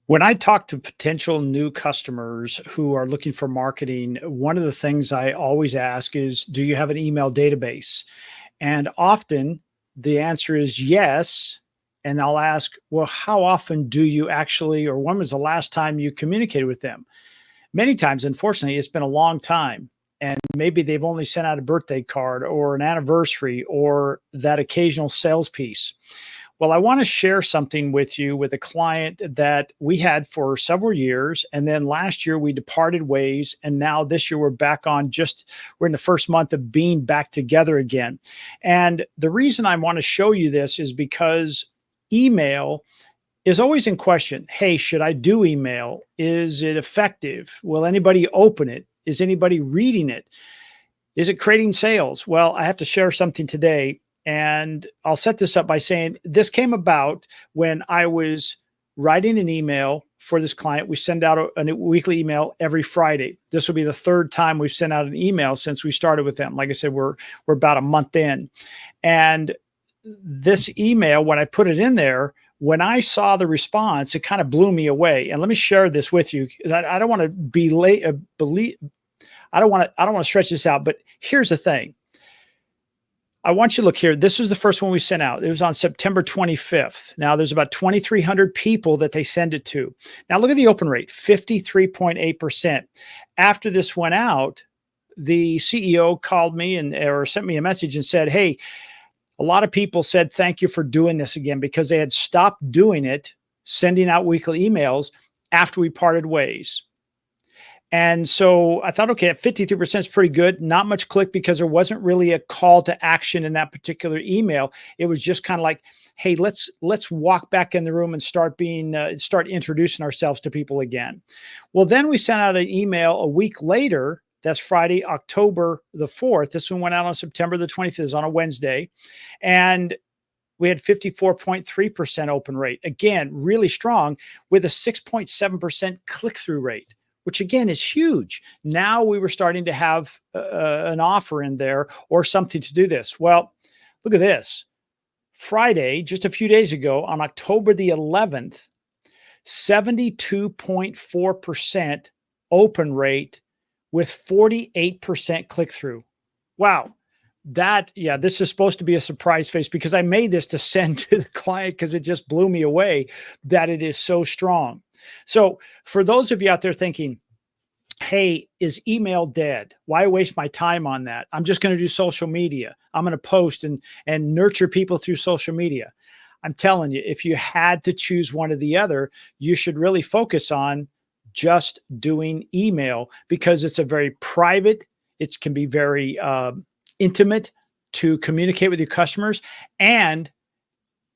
When I talk to potential new customers who are looking for marketing, one of the things I always ask is, do you have an email database? And often the answer is yes. And I'll ask, well, how often do you actually, or when was the last time you communicated with them? Many times, unfortunately, it's been a long time. And maybe they've only sent out a birthday card or an anniversary or that occasional sales piece. Well, I want to share something with you with a client that we had for several years. And then last year we departed ways. And now this year we're back on we're in the first month of being back together again. And the reason I want to show you this is because email is always in question. Hey, should I do email? Is it effective? Will anybody open it? Is anybody reading it? Is it creating sales? Well, I have to share something today. And I'll set this up by saying this came about when I was writing an email for this client. We send out a weekly email every Friday. This will be the third time we've sent out an email since we started with them. Like I said, we're about a month in. And this email, when I put it in there, when I saw the response, it kind of blew me away. And let me share this with you because I don't want to I don't want to stretch this out, but here's the thing. I want you to look here. This is the first one we sent out. It was on September 25th. Now there's about 2,300 people that they send it to. Now look at the open rate, 53.8%. After this went out, the CEO called me or sent me a message and said, hey, a lot of people said, thank you for doing this again because they had stopped doing it, sending out weekly emails after we parted ways. And so I thought, okay, at 53% is pretty good. Not much click because there wasn't really a call to action in that particular email. It was just kind of like, hey, let's walk back in the room and start introducing ourselves to people again. Well, then we sent out an email a week later. That's Friday, October the 4th. This one went out on September the 25th. It was on a Wednesday. And we had 54.3% open rate. Again, really strong with a 6.7% click-through rate, which again is huge. Now we were starting to have an offer in there or something to do this. Well, look at this. Friday, just a few days ago, on October the 11th, 72.4% open rate with 48% click-through. Wow. This is supposed to be a surprise face because I made this to send to the client because it just blew me away that it is so strong. So for those of you out there thinking, hey, is email dead? Why waste my time on that? I'm just going to do social media. I'm going to post and nurture people through social media. I'm telling you, if you had to choose one or the other, you should really focus on just doing email because it's a very private, it can be very intimate to communicate with your customers, and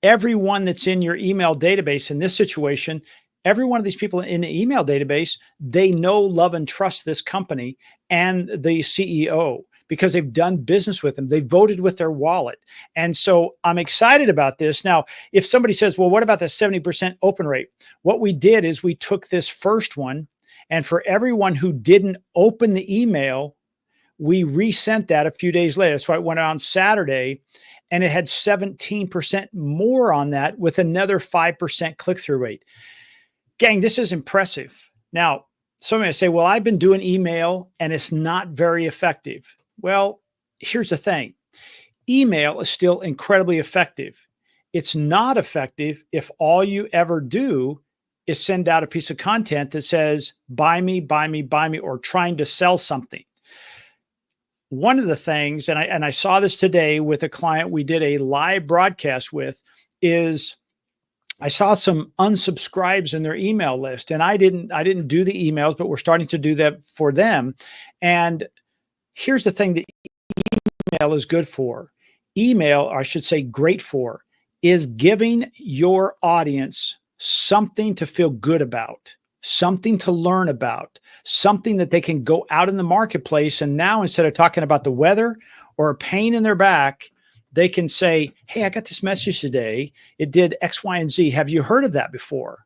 everyone that's in your email database in this situation, every one of these people in the email database, they know, love, and trust this company and the CEO because they've done business with them. They voted with their wallet. And so I'm excited about this. Now, if somebody says, well, what about the 70% open rate? What we did is we took this first one, and for everyone who didn't open the email, we resent that a few days later. So it went on Saturday, and it had 17% more on that with another 5% click-through rate. Gang, this is impressive. Now, somebody may say, well, I've been doing email and it's not very effective. Well, here's the thing. Email is still incredibly effective. It's not effective if all you ever do is send out a piece of content that says, buy me, buy me, buy me, or trying to sell something. One of the things, and I saw this today with a client we did a live broadcast with, is I saw some unsubscribes in their email list, and I didn't do the emails, but we're starting to do that for them. And here's the thing that email is good for. Email, or I should say great for, is giving your audience something to feel good about, something to learn about, something that they can go out in the marketplace. And now instead of talking about the weather or a pain in their back, they can say, hey, I got this message today. It did X, Y, and Z. Have you heard of that before?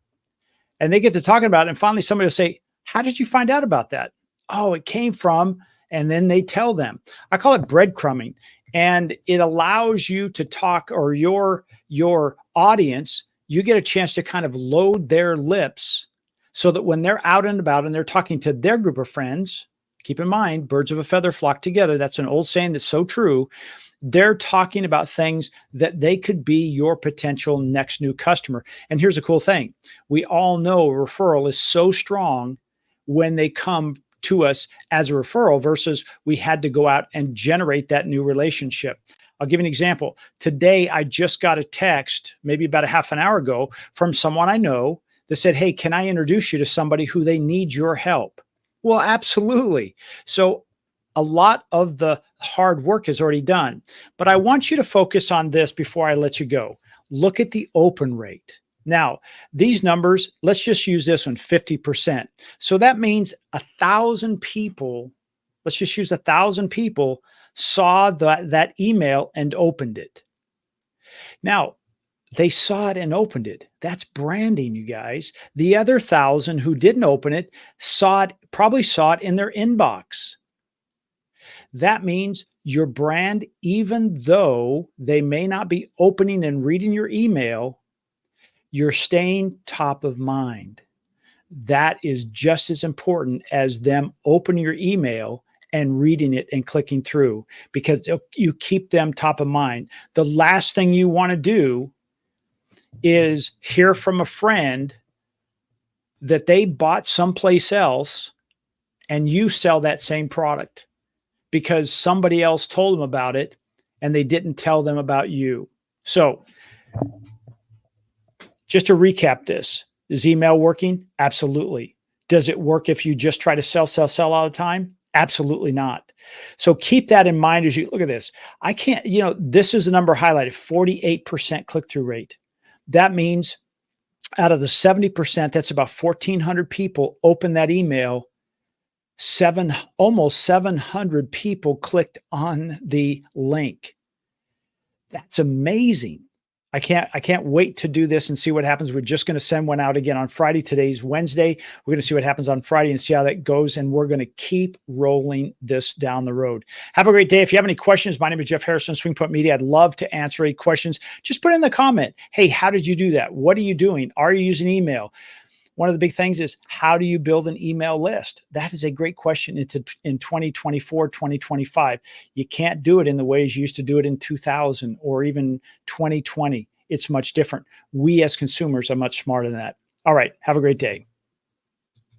And they get to talking about it. And finally, somebody will say, how did you find out about that? Oh, it came from, and then they tell them. I call it breadcrumbing. And it allows you to talk, or your audience, you get a chance to kind of load their lips so that when they're out and about and they're talking to their group of friends, keep in mind, birds of a feather flock together. That's an old saying that's so true. They're talking about things that they could be your potential next new customer. And here's a cool thing. We all know a referral is so strong when they come to us as a referral versus we had to go out and generate that new relationship. I'll give you an example. Today, I just got a text, maybe about a half an hour ago, from someone I know that said, hey, can I introduce you to somebody who they need your help? Well, absolutely. So a lot of the hard work is already done. But I want you to focus on this before I let you go. Look at the open rate. Now, these numbers, let's just use this one, 50%. So that means 1,000 people, let's just use 1,000 people saw that email and opened it. Now, they saw it and opened it. That's branding, you guys. The other 1,000 who didn't open it probably saw it in their inbox. That means your brand, even though they may not be opening and reading your email, you're staying top of mind. That is just as important as them opening your email and reading it and clicking through, because you keep them top of mind. The last thing you want to do is hear from a friend that they bought someplace else and you sell that same product because somebody else told them about it and they didn't tell them about you. So just to recap this, is email working? Absolutely. Does it work if you just try to sell all the time? Absolutely not. So keep that in mind as you look at this. I can't, this is the number highlighted, 48% click-through rate. That means out of the 70%, that's about 1,400 people open that email. Almost 700 people clicked on the link. That's amazing. I can't wait to do this and see what happens. We're just going to send one out again on Friday. Today's Wednesday. We're going to see what happens on Friday and see how that goes. And we're going to keep rolling this down the road. Have a great day. If you have any questions, my name is Jeff Harrison, Swing Point Media. I'd love to answer any questions. Just put in the comment. Hey, how did you do that? What are you doing? Are you using email? One of the big things is, how do you build an email list? That is a great question in 2024, 2025. You can't do it in the ways you used to do it in 2000 or even 2020. It's much different. We as consumers are much smarter than that. All right. Have a great day.